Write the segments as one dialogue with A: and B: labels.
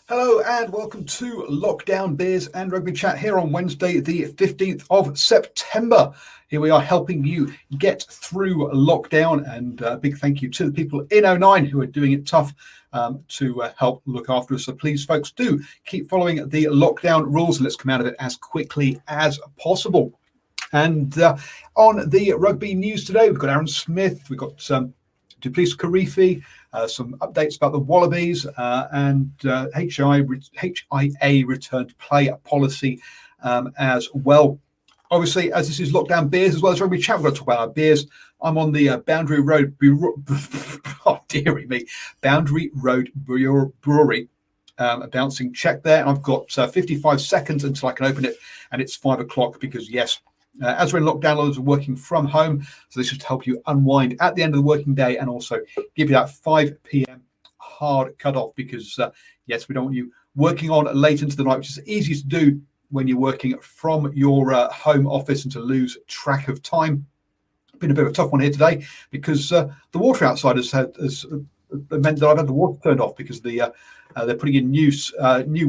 A: Hello and welcome to Lockdown Beers and Rugby Chat here on Wednesday, the 15th of September. Here we are helping you get through lockdown, and a big thank you to the people in 09 who are doing it tough to help look after us. So please, folks, do keep following the lockdown rules and let's come out of it as quickly as possible. And on the rugby news today, we've got Aaron Smith, we've got Duplessis Kirifi, some updates about the Wallabies and HIA return to play policy as well. Obviously, as this is Lockdown Beers as well as Rugby Chat, we've got to talk about our beers. I'm on the Boundary Road Boundary Road Brewery. A bouncing check there. And I've got 55 seconds until I can open it, and it's 5 o'clock because, yes, as we're in lockdown, loads are working from home. So this is to help you unwind at the end of the working day and also give you that 5 p.m. hard cutoff because, yes, we don't want you working on late into the night, which is easy to do when you're working from your home office and to lose track of time. Been a bit of a tough one here today because the water outside has meant that I've had the water turned off because they're putting in new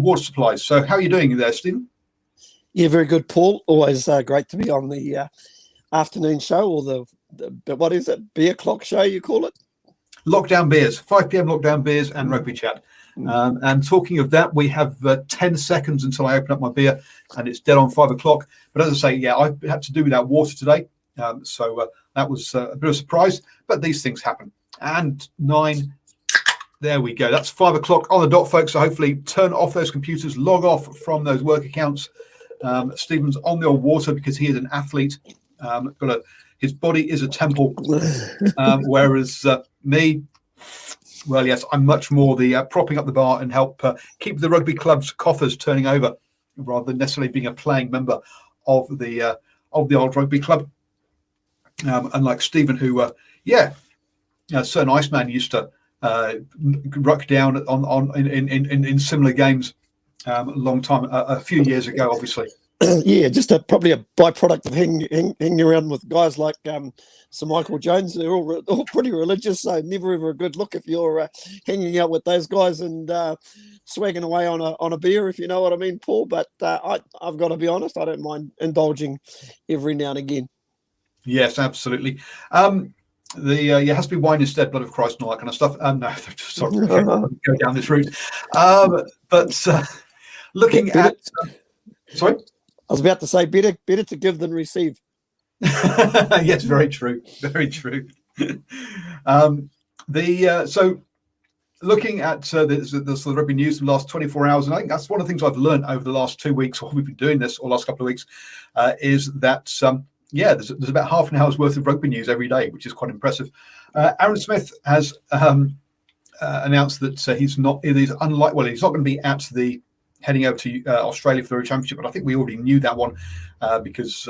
A: water supplies. So how are you doing there, Stephen?
B: Yeah, very good, Paul. Always great to be on the afternoon show, or the what is it, beer clock show you call it?
A: Lockdown Beers, 5 p.m. Lockdown Beers and Rugby Chat. And talking of that, we have 10 seconds until I open up my beer, and it's dead on 5 o'clock. But as I say, yeah, I had to do without water today, so that was a bit of a surprise. But these things happen. And 9. There we go. That's 5 o'clock on the dot, folks. So hopefully turn off those computers, log off from those work accounts. Stephen's on the old water because he is an athlete. His body is a temple, whereas me, well, yes, I'm much more the propping up the bar and help keep the rugby club's coffers turning over, rather than necessarily being a playing member of the old rugby club. Unlike Stephen, who, certain Iceman used to ruck down in similar games. A few years ago, obviously.
B: Yeah, just probably a byproduct of hanging around with guys like Sir Michael Jones. They're all pretty religious, so never ever a good look if you're hanging out with those guys and swagging away on a beer, if you know what I mean, Paul. But I've got to be honest, I don't mind indulging every now and again.
A: Yes, absolutely. It has to be wine instead, blood of Christ, and all that kind of stuff. No, sorry, go down this route. Looking at, sorry,
B: I was about to say better to give than receive.
A: Yes, very true, very true. So looking at the rugby news from the last 24 hours, and I think that's one of the things I've learned over the last 2 weeks while we've been doing this, or last couple of weeks, is that there's about half an hour's worth of rugby news every day, which is quite impressive. Aaron Smith has announced that he's not going to be at the heading over to Australia for the World Championship, but I think we already knew that one because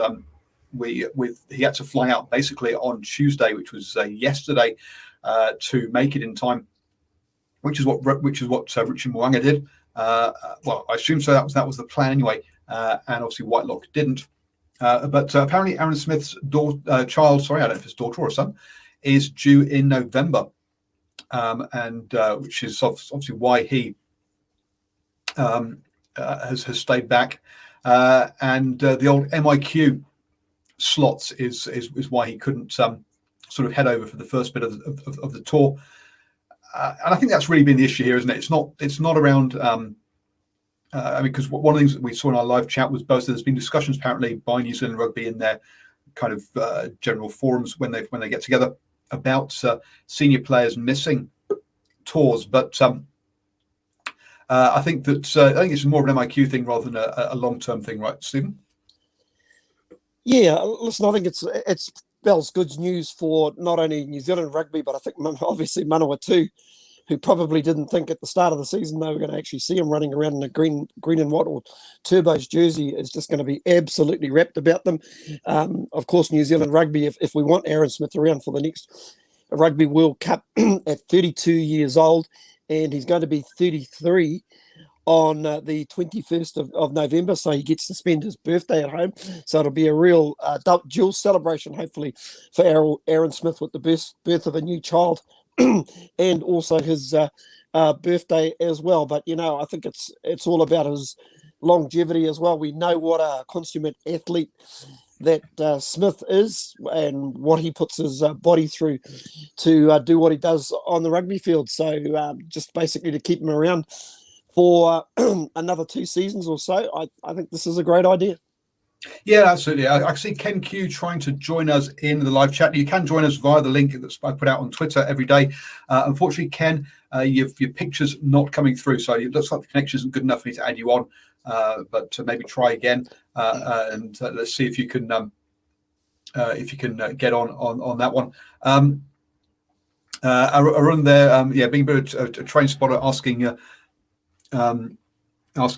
A: he had to fly out basically on Tuesday, which was yesterday, to make it in time, which is what Richard Mo'unga did. Well, I assume so. That was the plan anyway, and obviously Whitelock didn't. But apparently Aaron Smith's child, sorry, I don't know if it's daughter or son, is due in November, and which is obviously why he has stayed back, and the old MIQ slots is why he couldn't sort of head over for the first bit of the tour, and I think that's really been the issue here, isn't it? It's not around. Because one of the things that we saw in our live chat was both there's been discussions apparently by New Zealand Rugby in their kind of general forums when they get together about senior players missing tours, but I think it's more of an MIQ thing rather than a long-term thing, right, Stephen?
B: Yeah, listen, I think it's spells good news for not only New Zealand Rugby, but I think obviously Manawa too, who probably didn't think at the start of the season they were going to actually see him running around in a green and white or Turbo's jersey. Is just going to be absolutely wrapped about them. Of course, New Zealand Rugby, if we want Aaron Smith around for the next Rugby World Cup at 32 years old, and he's going to be 33 on the 21st of November, so he gets to spend his birthday at home. So it'll be a real dual celebration, hopefully, for Aaron Smith with the birth of a new child, and also his birthday as well. But I think it's all about his longevity as well. We know what a consummate athlete that Smith is, and what he puts his body through to do what he does on the rugby field. So just basically to keep him around for another 2 seasons or so, I think this is a great idea.
A: Yeah, absolutely. I see Ken Q trying to join us in the live chat. You can join us via the link that I put out on Twitter every day. Unfortunately, Ken, your picture's not coming through, so it looks like the connection isn't good enough for me to add you on. But maybe try again, and let's see if you can get on that one. Arun there, being a train spotter, asking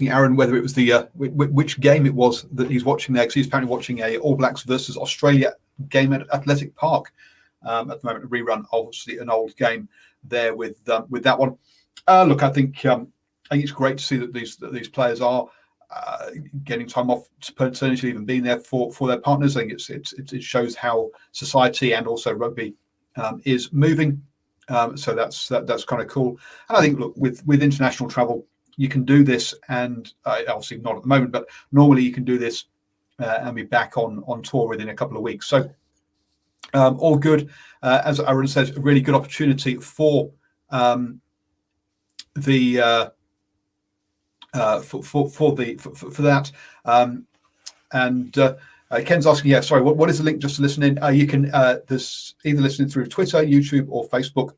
A: Aaron whether it was the which game it was that he's watching there, because he's apparently watching a All Blacks versus Australia game at Athletic Park at the moment, a rerun, obviously an old game there with that one. Look, I think it's great to see that these players are getting time off paternity leave and being there for their partners. I think it shows how society and also rugby is moving. So that's kind of cool. And I think, look, with international travel, you can do this, and obviously not at the moment, but normally you can do this and be back on tour within a couple of weeks. So all good. As Aaron says, a really good opportunity for for that. Ken's asking, sorry, what is the link just to listen in? You can there's either listening through Twitter, YouTube, or Facebook.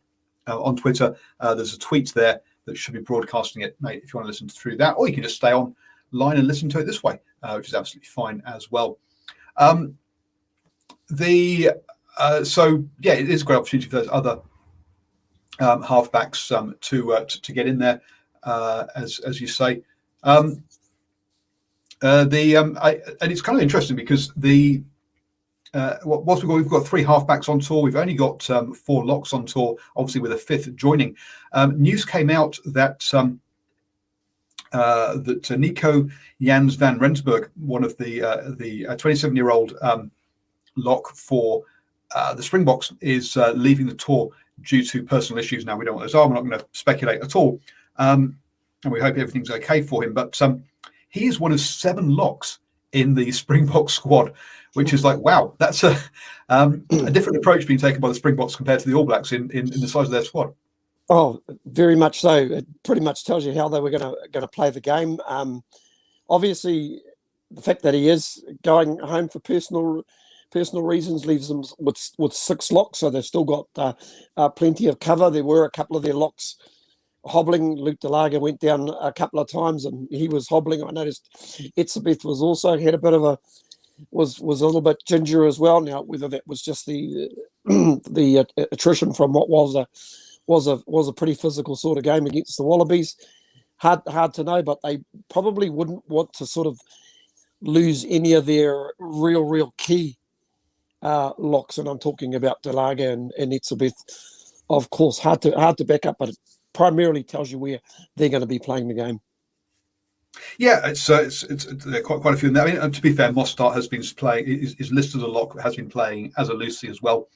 A: On Twitter, there's a tweet there that should be broadcasting it, mate, if you want to listen through that, or you can just stay online and listen to it this way, which is absolutely fine as well. It is a great opportunity for those other halfbacks to get in there, as you say. And it's kind of interesting because whilst we've got 3 halfbacks on tour, we've only got 4 locks on tour, obviously with a 5th joining. News came out that Nico Jans van Rensburg, one of the 27-year-old lock for the Springboks, is leaving the tour due to personal issues. Now, we don't want those. We're not going to speculate at all, and we hope everything's okay for him. But he is one of 7 locks in the Springbok squad, which is like, wow, that's a different approach being taken by the Springboks compared to the All Blacks in the size of their squad.
B: Oh, very much so. It pretty much tells you how they were going to play the game. Obviously, the fact that he is going home for personal reasons leaves them with 6 locks, so they've still got plenty of cover. There were a couple of their locks hobbling. Luke Delaga went down a couple of times and he was hobbling. I noticed Etzebeth was also had a bit of was a little bit ginger as well. Now, whether that was just the attrition from what was a pretty physical sort of game against the Wallabies, hard to know, but they probably wouldn't want to sort of lose any of their real key locks, and I'm talking about Delaga and Etzebeth. Of course, hard to back up, but it primarily tells you where they're going to be playing the game.
A: Yeah, it's quite a few in there. I mean, to be fair, Mostart has been playing, is listed as a lock, has been playing as a Lucy as well.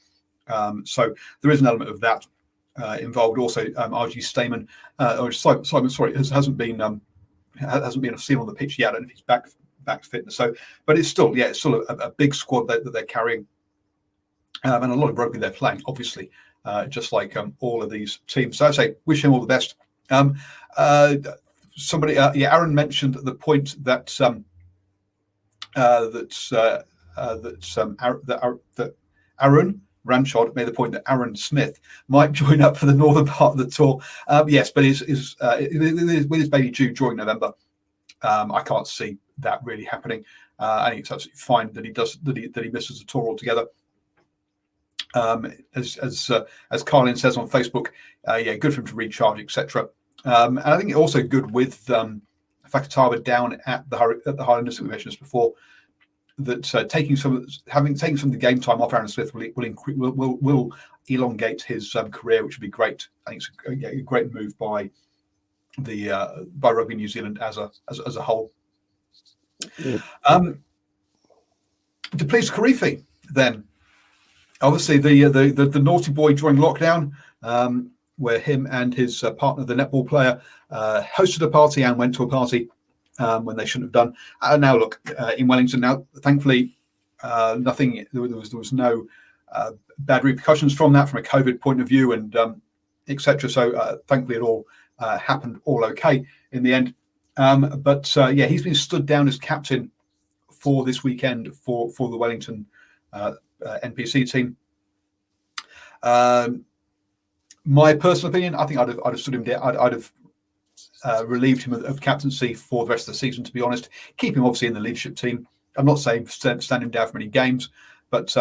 A: So there is an element of that involved. Also, RG Stamen, or Simon, sorry, hasn't been seen on the pitch yet. I don't know if he's back fitness. So, but it's still a big squad that they're carrying, and a lot of rugby they're playing, obviously, just like all of these teams. So I say, wish him all the best. Somebody, Aaron mentioned the point that Aaron Ranchard made the point that Aaron Smith might join up for the northern part of the tour. Yes, but with his baby due during November, I can't see that really happening. I think it's absolutely fine that he misses the tour altogether. As Carlin says on Facebook, good for him to recharge, etc. And I think also good with Fakatava down at the Highlanders that we mentioned this before, that taking some of the game time off Aaron Smith will elongate his career, which would be great. I think it's a great move by Rugby New Zealand as a whole.
B: Yeah.
A: To please Kirifi, then obviously the naughty boy during lockdown. where him and his partner, the netball player, hosted a party and went to a party when they shouldn't have done. Now look, in Wellington now, thankfully, nothing. There was no bad repercussions from that, from a COVID point of view, and etc. So thankfully, it all happened all okay in the end. But yeah, he's been stood down as captain for this weekend for the Wellington NPC team. My personal opinion, I think I'd have stood him down. I'd have relieved him of captaincy for the rest of the season. To be honest, keep him obviously in the leadership team. I'm not saying stand him down for many games, but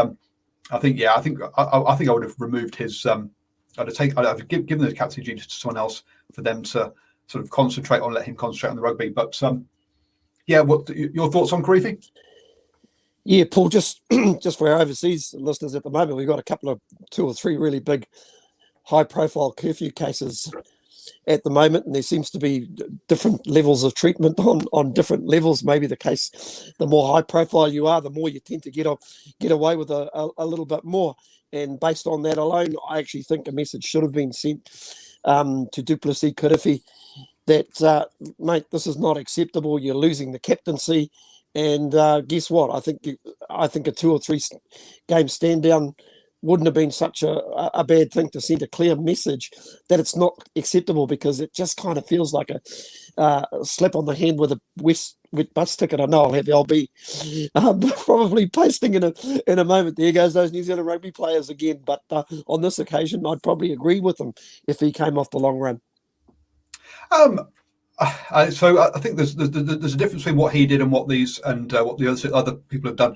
A: I think I would have removed his. I'd have given the captaincy duties to someone else for them to sort of let him concentrate on the rugby. But yeah, what your thoughts on Kirifi?
B: Yeah, Paul, just for our overseas listeners at the moment, we've got a couple of 2 or 3 really big high-profile curfew cases at the moment, and there seems to be different levels of treatment on different levels. Maybe the case, the more high-profile you are, the more you tend to get away with a little bit more. And based on that alone, I actually think a message should have been sent to Duplessis Kirifi that, mate, this is not acceptable. You're losing the captaincy. And guess what? I think a 2 or 3 game stand down wouldn't have been such a bad thing to send a clear message that it's not acceptable, because it just kind of feels like a slap on the hand with a wet bus ticket. I know I'll have LB probably posting in a moment. There goes those New Zealand rugby players again. But on this occasion, I'd probably agree with him if he came off the long run.
A: So I think there's a difference between what he did and what the other people have done.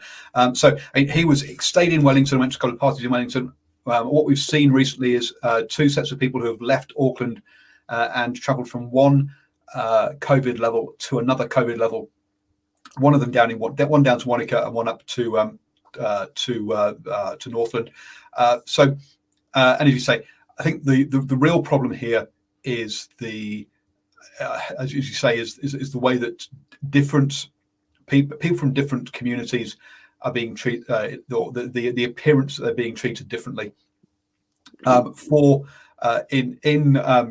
A: So he stayed in Wellington, went to a couple of parties in Wellington. What we've seen recently is 2 sets of people who have left Auckland and travelled from one COVID level to another COVID level. One of them one down to Wanaka and one up to Northland. And as you say, I think the real problem here is as you say, is the way that different people from different communities are being treated, the appearance that they're being treated differently. In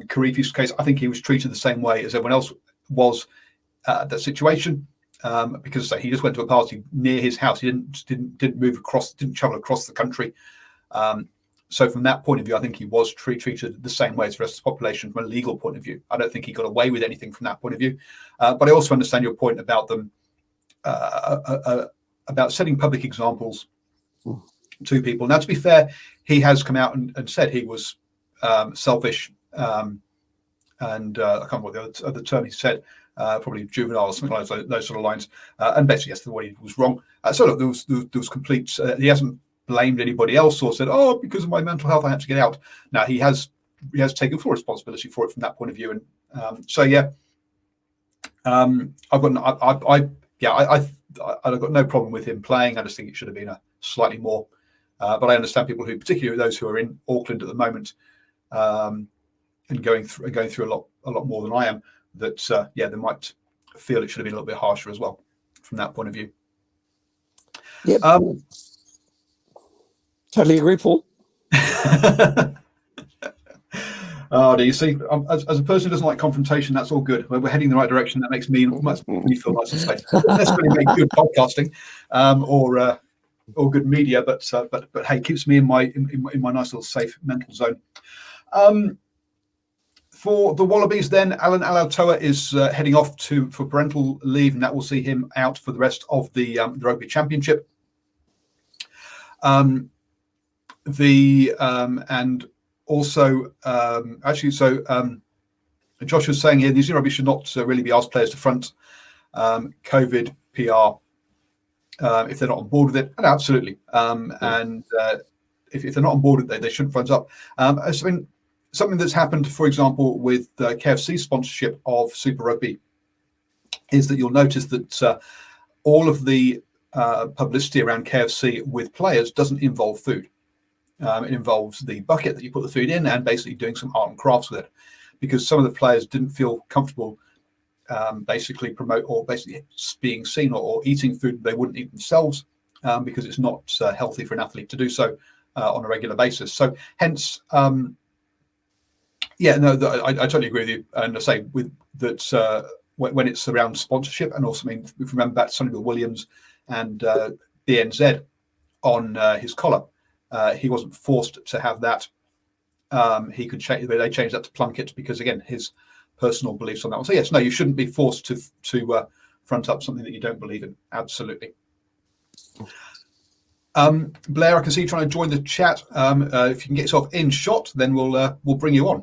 A: Kirifi's case, I think he was treated the same way as everyone else was that situation, because he just went to a party near his house. He didn't travel across the country. So from that point of view, I think he was treated the same way as the rest of the population from a legal point of view. I don't think he got away with anything from that point of view. But I also understand your point about them, about setting public examples to people. Now, to be fair, he has come out and said he was selfish, and I can't remember what the other term he said, probably juvenile or something like those sort of lines. And basically, yes, the way he was wrong. So look, there was complete. He hasn't blamed anybody else or said, "Oh, because of my mental health, I had to get out." Now he has taken full responsibility for it from that point of view, and so yeah, I've got no problem with him playing. I just think it should have been a slightly more. But I understand people who, particularly those who are in Auckland at the moment, and going through a lot more than I am. That they might feel it should have been a little bit harsher as well from that point of view.
B: Yep. Totally agree, Paul.
A: Oh, do you see? As a person who doesn't like confrontation, that's all good. We're heading in the right direction. That makes me feel nice and safe. Not necessarily make good podcasting or good media, but hey, keeps me in my nice little safe mental zone. For the Wallabies, then, Alan Alatoa is heading off for parental leave, and that will see him out for the rest of the Rugby Championship. And also, Josh was saying here, New Zealand Rugby should not really be asked players to front COVID PR if they're not on board with it. And absolutely. And if they're not on board with it, they shouldn't front up. Something that's happened, for example, with KFC sponsorship of Super Rugby is that you'll notice that all of the publicity around KFC with players doesn't involve food. It involves the bucket that you put the food in and basically doing some art and crafts with it, because some of the players didn't feel comfortable basically being seen or eating food they wouldn't eat themselves, because it's not healthy for an athlete to do so on a regular basis. So hence Yeah, no, I totally agree with you. And I say with that when it's around sponsorship, and also, I mean, if you remember back to Sonny Bill Williams and BNZ on his collar, he wasn't forced to have that. He could change. They changed that to Plunkett because, again, his personal beliefs on that one. So yes, no, you shouldn't be forced to front up something that you don't believe in. Absolutely. Blair, I can see you trying to join the chat. If you can get yourself in shot, then we'll bring you on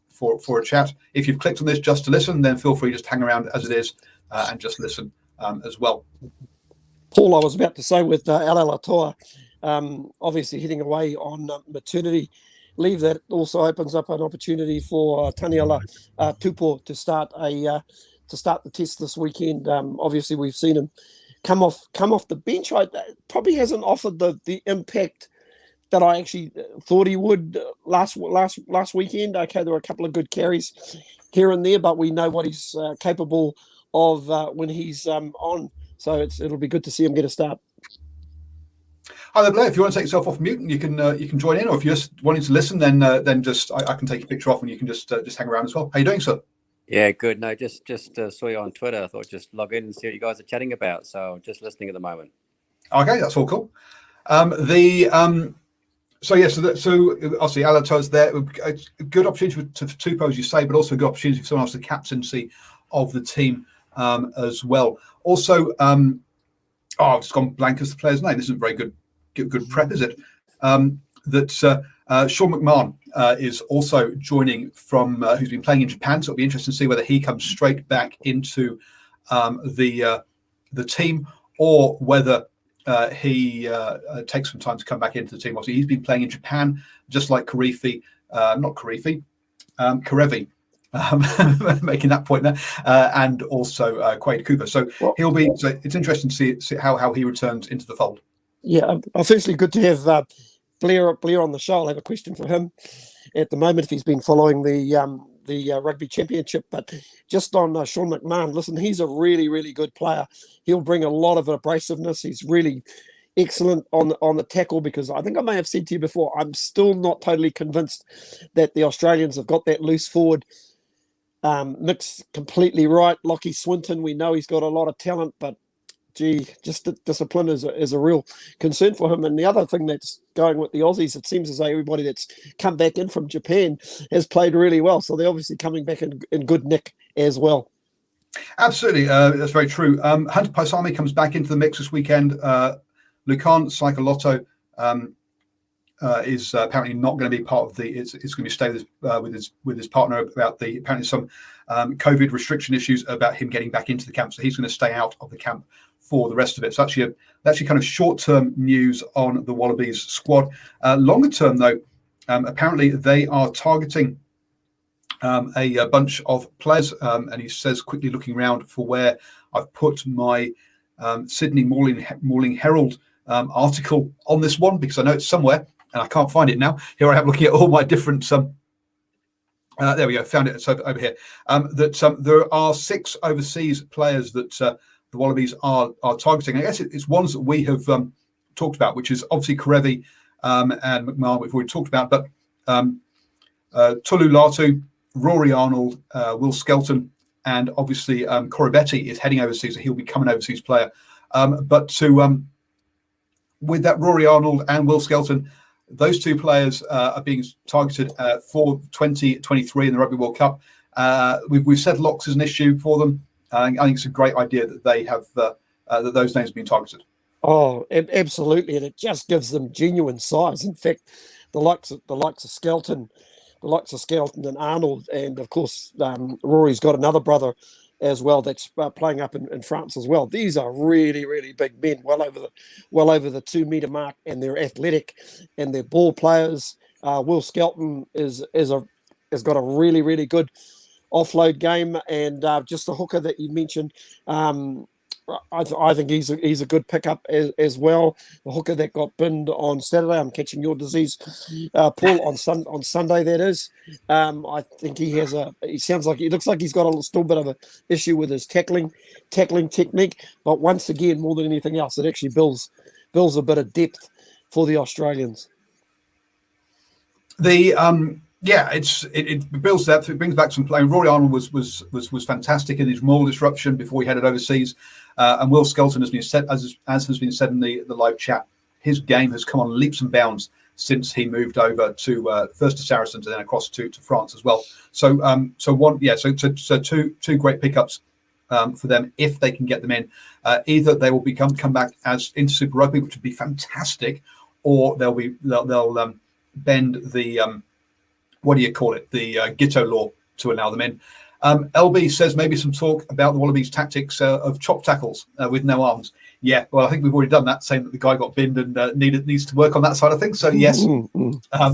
A: for a chat. If you've clicked on this just to listen, then feel free just to hang around as it is and just listen as well.
B: Paul, I was about to say with Ala Latoa, obviously heading away on maternity leave, that also opens up an opportunity for Taniela Tupou to start the test this weekend. Obviously, we've seen him come off the bench. Probably hasn't offered the impact that I actually thought he would last weekend. Okay, there were a couple of good carries here and there, but we know what he's capable of when he's on. So it'll be good to see him get a start.
A: Hi there, Blair. If you want to take yourself off mute, you can join in, or if you're just wanting to listen, then just I can take your picture off and you can just hang around as well. How you doing, sir?
C: Yeah, good. No, just saw you on Twitter. I thought just log in and see what you guys are chatting about. So just listening at the moment.
A: Okay, that's all cool. So obviously Alato's there. A good opportunity for Tupou, as you say, but also a good opportunity for someone else to captaincy of the team as well. Also, I've just gone blank as the player's name. This isn't very good prep, is it? Sean Mcmahon is also joining from who's been playing in Japan. So it'll be interesting to see whether he comes straight back into the team or whether he takes some time to come back into the team. Obviously, he's been playing in Japan, just like Kirifi, Kirifi, making that point there, and also Quade Cooper. So he'll be. So it's interesting to see how he returns into the fold.
B: Yeah, essentially good to have Blair on the show. I'll have a question for him at the moment if he's been following the Rugby Championship. But just on Sean McMahon, listen, he's a really, really good player. He'll bring a lot of abrasiveness. He's really excellent on the tackle, because I think I may have said to you before, I'm still not totally convinced that the Australians have got that loose forward. Nick's completely right. Lockie Swinton, we know he's got a lot of talent, but gee, just discipline is a real concern for him. And the other thing that's going with the Aussies, it seems as though everybody that's come back in from Japan has played really well. So they're obviously coming back in good nick as well.
A: Absolutely. That's very true. Hunter Paisami comes back into the mix this weekend. Lucan Cyclotto is apparently not going to be part of the. It's going to be stay with his partner about the apparently some COVID restriction issues about him getting back into the camp. So he's going to stay out of the camp for the rest of it. So actually kind of short-term news on the Wallabies squad. Longer term, though, apparently they are targeting a bunch of players. And he says, quickly looking around for where I've put my Sydney Morning Herald article on this one, because I know it's somewhere and I can't find it now. Here I am looking at all my different. There we go. Found it. It's over here. There are 6 overseas players that the Wallabies are targeting. I guess it's ones that we have talked about, which is obviously Kirifi and McMahon, we've already talked about, but Tulu Latu, Rory Arnold, Will Skelton, and obviously Koroibete is heading overseas, so he'll become an overseas player. But with that, Rory Arnold and Will Skelton, those 2 players are being targeted for 2023 in the Rugby World Cup. We've said locks is an issue for them. I think it's a great idea that they have that those names have been targeted.
B: Oh, absolutely, and it just gives them genuine size. In fact, the likes of Skelton, and Arnold, and of course Rory's got another brother as well that's playing up in France as well. These are really, really big men, well over the 2 meter mark, and they're athletic and they're ball players. Will Skelton has got a really, really good offload game, and just the hooker that you mentioned, I think he's a good pickup as well. The hooker that got binned on Saturday, I'm catching your disease, Paul, on Sunday that is. I think he looks like he's got a still bit of an issue with his tackling technique, but once again, more than anything else, it actually builds a bit of depth for the Australians.
A: Yeah, it builds depth. It brings back some play. Rory Arnold was fantastic in his role disruption before he headed overseas, and Will Skelton has been said, as has been said in the live chat, his game has come on leaps and bounds since he moved over to first to Saracens and then across to France as well. So two great pickups for them if they can get them in. Either they will come back as into Super Rugby, which would be fantastic, or they'll bend the what do you call it? The Gitto law to allow them in. LB says maybe some talk about the Wallabies' tactics of chop tackles with no arms. Yeah, well, I think we've already done that, saying that the guy got binned and needs to work on that side of things. So yes, I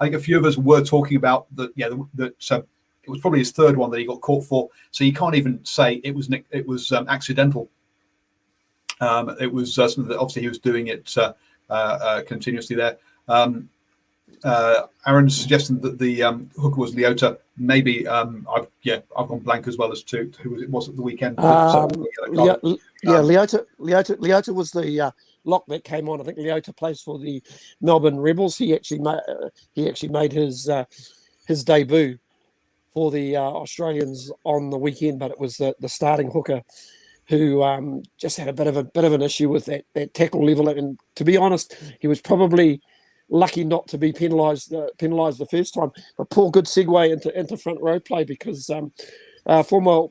A: think a few of us were talking about that. Yeah, it was probably his third one that he got caught for. So you can't even say it was accidental. It was something that obviously he was doing it continuously there. Aaron's suggesting that the hooker was Leota. Maybe I've gone blank as well as to who it was at the weekend.
B: Leota was the lock that came on. I think Leota plays for the Melbourne Rebels. He actually made his debut for the Australians on the weekend, but it was the starting hooker who just had a bit of an issue with that tackle level. And to be honest, he was probably lucky not to be penalised the first time. But poor good segue into front row play, because former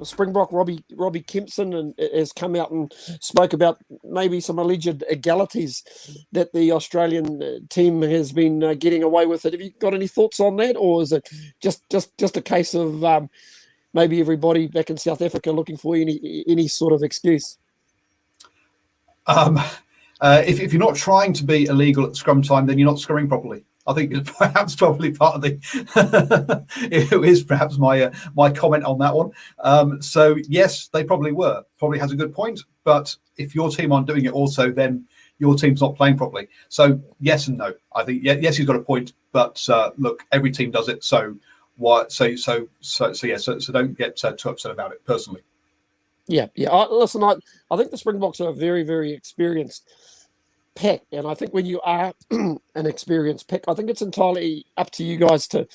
B: Springbok Robbie Kempson has come out and spoke about maybe some alleged egalities that the Australian team has been getting away with. Have you got any thoughts on that, or is it just a case of maybe everybody back in South Africa looking for any sort of excuse?
A: If you're not trying to be illegal at scrum time, then you're not scrumming properly. I think it's perhaps probably part of the. It is perhaps my comment on that one. So yes, they probably were. Probably has a good point. But if your team aren't doing it also, then your team's not playing properly. So yes and no. I think yes, he's got a point. But look, every team does it. So why? So don't get too upset about it personally.
B: Yeah. Listen, I think the Springboks are a very, very experienced pack, and I think when you are an experienced pack, I think it's entirely up to you guys to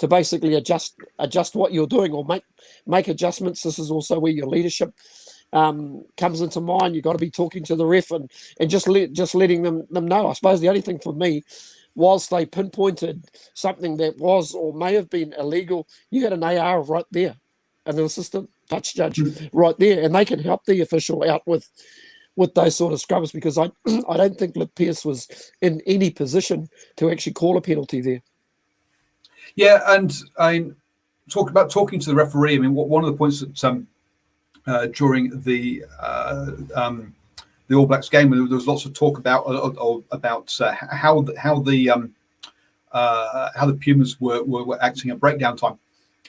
B: basically adjust what you're doing, or make adjustments. This is also where your leadership comes into mind. You've got to be talking to the ref and just letting them know. I suppose the only thing for me, whilst they pinpointed something that was or may have been illegal, you had an AR right there, and an assistant touch judge right there, and they can help the official out with those sort of scrums, because I don't think Luke Pearce was in any position to actually call a penalty there.
A: Yeah, and talking to the referee. I mean, one of the points that during the All Blacks game, there was lots of talk about how the Pumas were acting at breakdown time.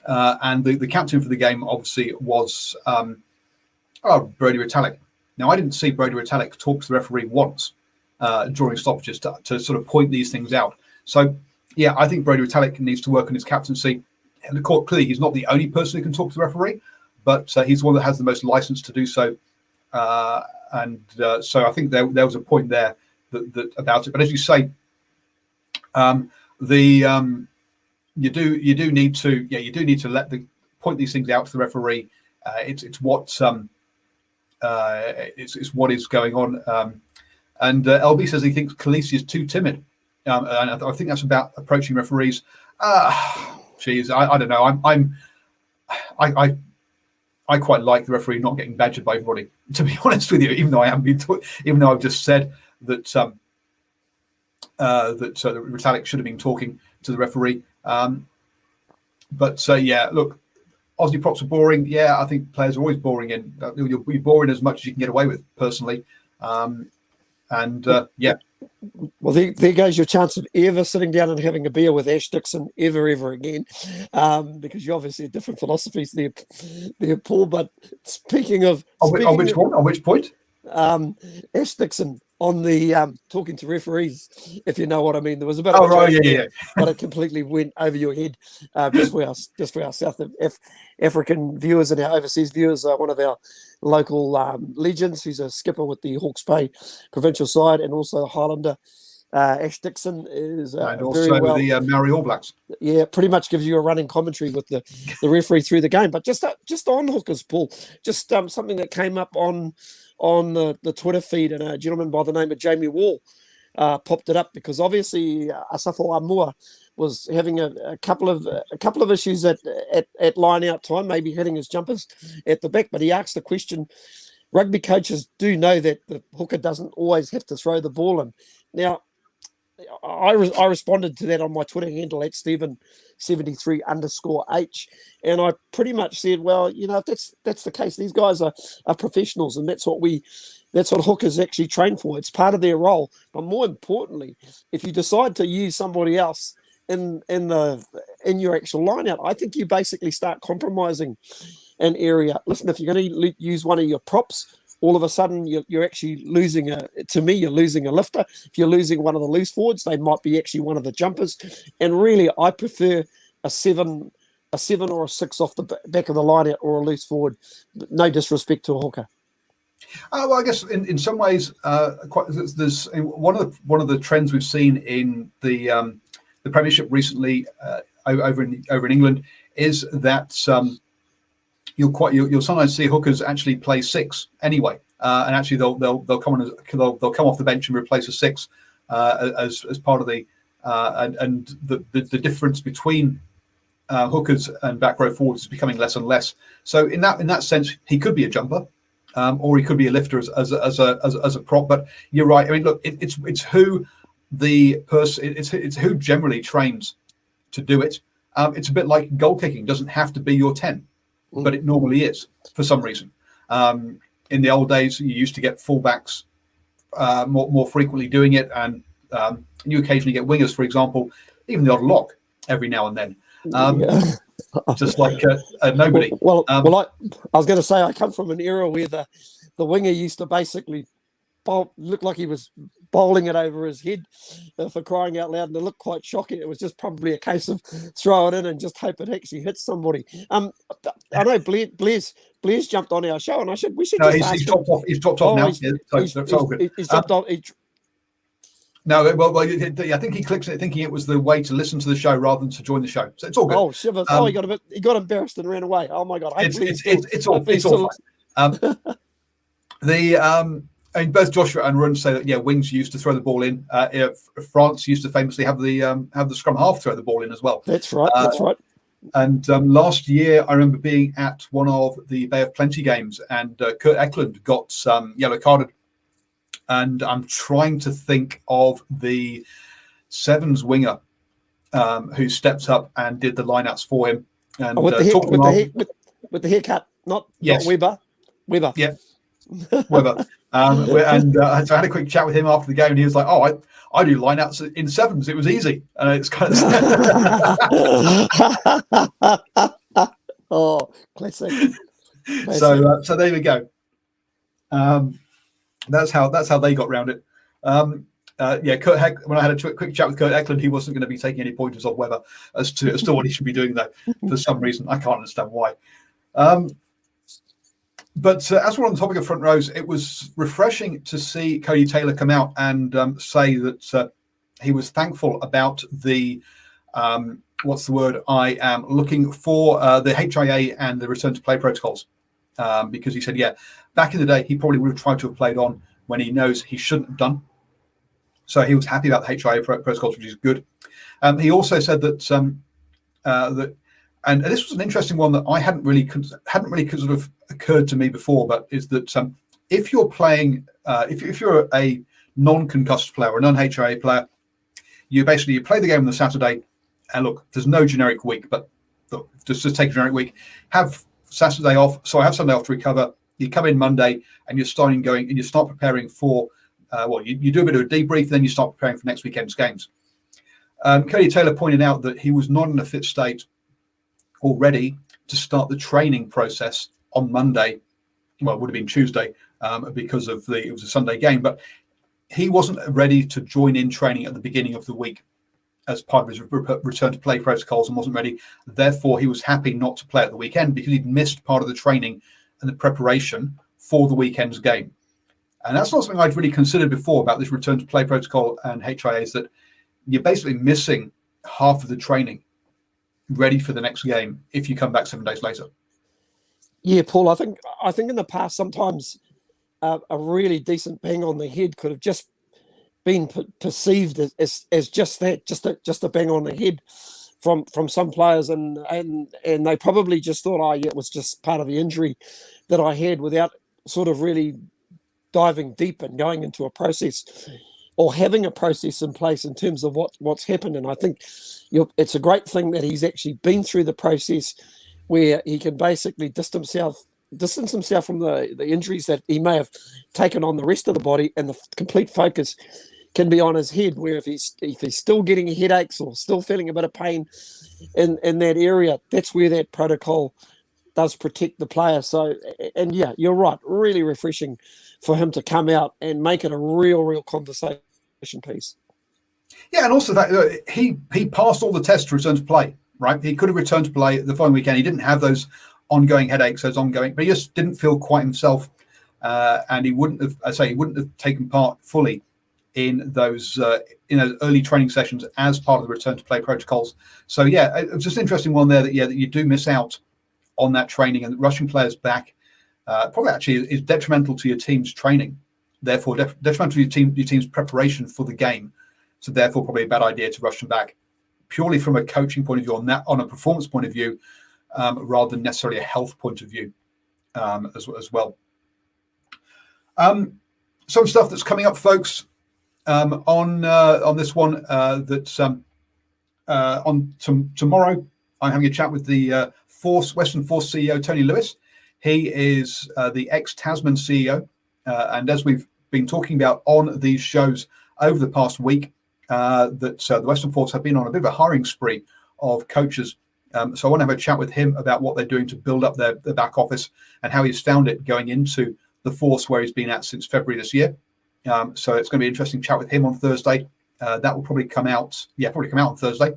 A: And the captain for the game obviously was Brodie Retallick. Now, I didn't see Brodie Retallick talk to the referee once during stoppages to sort of point these things out. So, yeah, I think Brodie Retallick needs to work on his captaincy. And the court, clearly, he's not the only person who can talk to the referee, but he's the one that has the most license to do so. So I think there was a point there that about it. But as you say, you do need to let point these things out to the referee. It's what is going on. And LB says he thinks Khaleesi is too timid, and I think that's about approaching referees. Geez, I don't know. I quite like the referee not getting badgered by everybody, to be honest with you. Even though I've just said that Retallick should have been talking to the referee. Yeah, look, Aussie props are boring. Yeah, I think players are always boring, and you'll be boring as much as you can get away with, personally. Yeah.
B: Well, there goes your chance of ever sitting down and having a beer with Ash Dixon ever again, because you obviously have different philosophies there, Paul. But speaking of...
A: On which one? On which point?
B: Ash Dixon on the talking to referees, if you know what I mean. There was a bit
A: of yeah.
B: But it completely went over your head. Just for our South African viewers and our overseas viewers, one of our local legends, who's a skipper with the Hawke's Bay provincial side, and also a Highlander, Ash Dixon is
A: and
B: very
A: also
B: well.
A: the Maori All Blacks.
B: Yeah, pretty much gives you a running commentary with the referee through the game. But just on hookers, Paul, just something that came up on the Twitter feed, and a gentleman by the name of Jamie Wall popped it up, because obviously Asafo Amua was having a couple of issues at line out time, maybe hitting his jumpers at the back. But he asked the question: rugby coaches do know that the hooker doesn't always have to throw the ball in. Now, I responded to that on my Twitter handle at Stephen73_H, and I pretty much said, well, if that's the case, these guys are professionals, and that's what hookers actually train for. It's part of their role. But more importantly, if you decide to use somebody else in your actual lineout, I think you basically start compromising an area. Listen, if you're going to use one of your props, all of a sudden you're actually losing you're losing a lifter. If you're losing one of the loose forwards, they might be actually one of the jumpers. And really, I prefer a 7 or a 6 off the back of the lineout, or a loose forward. No disrespect to a hooker.
A: Well, I guess in some ways, there's one of the trends we've seen in the Premiership recently over in England is that you'll sometimes see hookers actually play 6 anyway, and actually they'll come off the bench and replace a 6 as part of the and the difference between hookers and back row forwards is becoming less and less. So in that sense, he could be a jumper. Or he could be a lifter as a prop, but you're right. I mean, look, it's who the person, it's who generally trains to do it. It's a bit like goal kicking; doesn't have to be your 10, but it normally is for some reason. In the old days, you used to get fullbacks more frequently doing it, and you occasionally get wingers, for example, even the odd lock every now and then. Just like nobody.
B: Well, I was going to say, I come from an era where the winger used to basically look like he was bowling it over his head, for crying out loud, and it looked quite shocking. It was just probably a case of throw it in and just hope it actually hits somebody. I know Blair's jumped on our show, and we should just ask him.
A: He's dropped off now. He's dropped off. No, well, I think he clicks it thinking it was the way to listen to the show rather than to join the show. So it's all good.
B: Oh, shivers! He got embarrassed and ran away. Oh my God!
A: It's all fine. I mean, both Joshua and Run say that wings used to throw the ball in. France used to famously have the scrum half throw the ball in as well.
B: That's right. That's right.
A: And last year, I remember being at one of the Bay of Plenty games, and Kurt Eklund got yellow carded. And I'm trying to think of the Sevens winger who stepped up and did the lineouts for him. And
B: with the haircut, not Weber.
A: Yeah, Weber. So I had a quick chat with him after the game, and he was like, "Oh, I do lineouts in Sevens. It was easy." And it's kind of
B: oh, classic.
A: So there we go. That's how they got around it. When I had a quick chat with Kurt Eklund, he wasn't going to be taking any pointers off Weber as to what he should be doing, though. For some reason, I can't understand why. But as we're on the topic of front rows, it was refreshing to see Cody Taylor come out and say that he was thankful about the what's the word? I am looking for the HIA and the return to play protocols, because he said, back in the day, he probably would have tried to have played on when he knows he shouldn't have done. So he was happy about the HIA protocols, which is good. He also said that and this was an interesting one that I hadn't really sort of occurred to me before, but is that if you're playing, if you're a non-concussed player or a non-HIA player, you play the game on the Saturday, and look, there's no generic week, but look, just take a generic week, have Saturday off, so I have Sunday off to recover. You come in Monday and you're and you start preparing for, you do a bit of a debrief, then you start preparing for next weekend's games. Cody Taylor pointed out that he was not in a fit state already to start the training process on Monday. Well, it would have been Tuesday because it was a Sunday game, but he wasn't ready to join in training at the beginning of the week as part of his return to play protocols, and wasn't ready. Therefore, he was happy not to play at the weekend because he'd missed part of the training and the preparation for the weekend's game. And that's not something I'd really considered before about this return to play protocol and HIAs, that you're basically missing half of the training ready for the next game if you come back 7 days later.
B: Yeah, Paul, I think in the past sometimes a really decent bang on the head could have just been perceived as just that, just a bang on the head from some players, and they probably just thought, oh yeah, it was just part of the injury that I had, without sort of really diving deep and going into a process or having a process in place in terms of what's happened. And I think it's a great thing that he's actually been through the process where he can basically distance himself from the injuries that he may have taken on the rest of the body, and the complete focus can be on his head, where if he's still getting headaches or still feeling a bit of pain in that area, that's where that protocol does protect the player. So, and yeah, you're right, really refreshing for him to come out and make it a real conversation piece.
A: Yeah, and also that he passed all the tests to return to play, right? He could have returned to play the following weekend. He didn't have those ongoing headaches, but he just didn't feel quite himself, and he wouldn't have taken part fully in those early training sessions as part of the return to play protocols. So yeah, it was just an interesting one there that you do miss out on that training, and rushing players back probably actually is detrimental to your team's training, therefore detrimental to your team's preparation for the game. So therefore probably a bad idea to rush them back purely from a coaching point of view, on a performance point of view, rather than necessarily a health point of view as well. Some stuff that's coming up, folks, on this one, that's on tomorrow. I'm having a chat with the Western Force CEO, Tony Lewis. He is the ex-Tasman CEO, and as we've been talking about on these shows over the past week, that the Western Force have been on a bit of a hiring spree of coaches. So I want to have a chat with him about what they're doing to build up their back office and how he's found it going into the Force, where he's been at since February this year. So it's going to be an interesting chat with him on Thursday. That will probably come out on Thursday.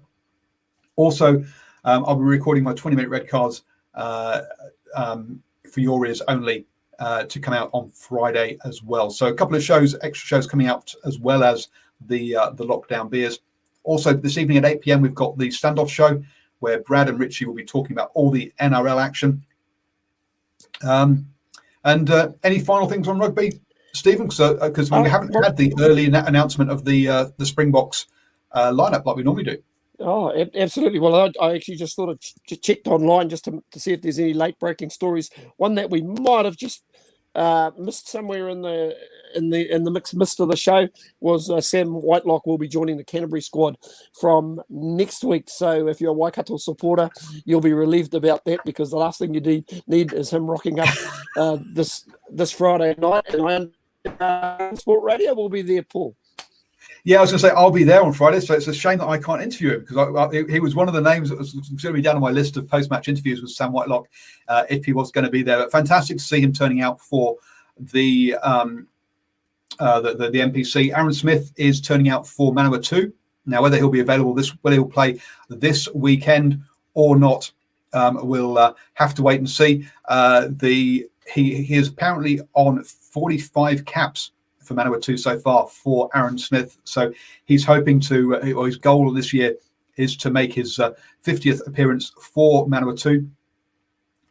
A: Also, I'll be recording my 20-minute red cards for your ears only to come out on Friday as well. So a couple of extra shows coming out, as well as the lockdown beers. Also this evening at 8 p.m. we've got the standoff show, where Brad and Richie will be talking about all the NRL action. And any final things on rugby, Stephen? Because we haven't had the early announcement of the Springboks lineup like we normally do.
B: Oh, absolutely. Well, I actually just sort of checked online just to see if there's any late breaking stories. One that we might have just missed somewhere in the mixed of the show was Sam Whitelock will be joining the Canterbury squad from next week. So if you're a Waikato supporter, you'll be relieved about that, because the last thing you need is him rocking up this Friday night. And Sport Radio will be there, Paul.
A: Yeah, I was going to say I'll be there on Friday, so it's a shame that I can't interview him, because he was one of the names that was going to be down on my list of post-match interviews with Sam Whitelock if he was going to be there. But fantastic to see him turning out for the NPC. Aaron Smith is turning out for Manawatu. Now, whether he'll be available whether he'll play this weekend or not, we'll have to wait and see. He is apparently on 45 caps for Manawatu so far for Aaron Smith. So he's hoping or his goal this year is to make his 50th appearance for Manawatu.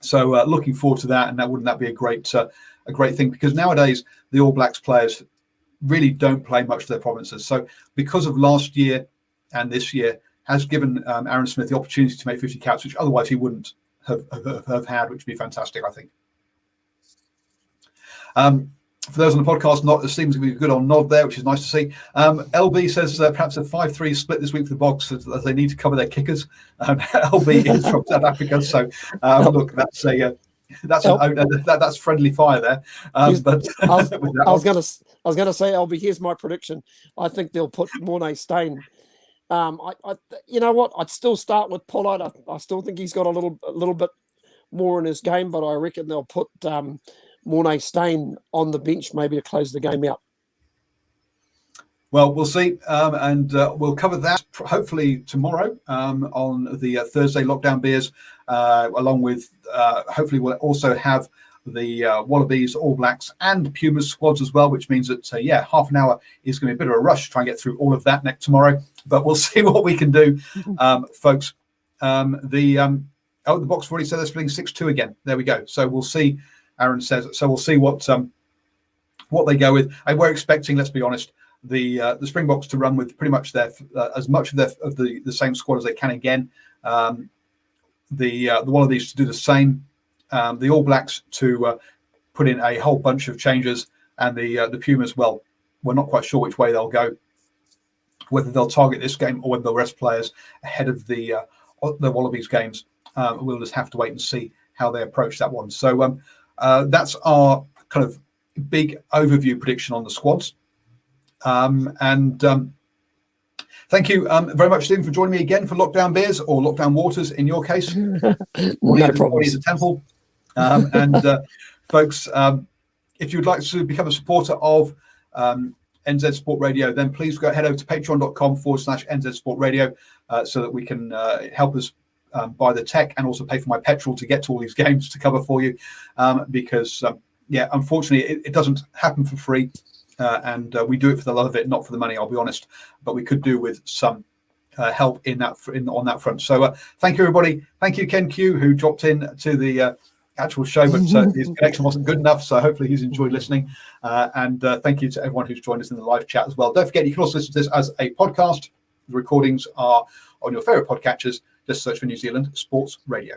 A: So looking forward to that, and wouldn't that be a great thing? Because nowadays the All Blacks players really don't play much for their provinces. So because of last year and this year has given Aaron Smith the opportunity to make 50 caps, which otherwise he wouldn't have had, which would be fantastic, I think. For those on the podcast, it seems to be a good on nod there, which is nice to see. LB says perhaps a 5-3 split this week for the Boks, as they need to cover their kickers. LB is from South Africa, so look, that's friendly fire there. But
B: I was going to say, LB, here's my prediction. I think they'll put Mornay Stain. You know what? I'd still start with Pollard. I still think he's got a little bit more in his game, but I reckon they'll put Mornay Stain on the bench, maybe to close the game out.
A: Well, we'll see, and we'll cover that hopefully tomorrow on the Thursday lockdown beers, along with hopefully we'll also have the Wallabies, All Blacks, and Pumas squads as well, which means that half an hour is going to be a bit of a rush to try and get through all of that next tomorrow. But we'll see what we can do, folks. The box already said they're splitting 6-2 again. There we go. So we'll see. Aaron says so. We'll see what they go with. And we're expecting, let's be honest, the Springboks to run with pretty much their as much of the same squad as they can again. The Wallabies to do the same. The All Blacks to put in a whole bunch of changes, and the Pumas, well, we're not quite sure which way they'll go, whether they'll target this game or whether they'll rest players ahead of the Wallabies games. We'll just have to wait and see how they approach that one. So that's our kind of big overview prediction on the squads. Thank you very much, Stephen, for joining me again for Lockdown Beers, or Lockdown Waters in your case.
B: No problem.
A: Is a temple. Folks, if you would like to become a supporter of NZ Sport Radio, then please head over to patreon.com/NZ Sport Radio so that we can help us buy the tech and also pay for my petrol to get to all these games to cover for you. Because, unfortunately, it doesn't happen for free. And we do it for the love of it, not for the money, I'll be honest. But we could do with some help on that front. So thank you, everybody. Thank you, Ken Q, who dropped in to the actual show, but his connection wasn't good enough. So hopefully he's enjoyed listening. And thank you to everyone who's joined us in the live chat as well. Don't forget, you can also listen to this as a podcast. The recordings are on your favourite podcatchers. Just search for New Zealand Sports Radio.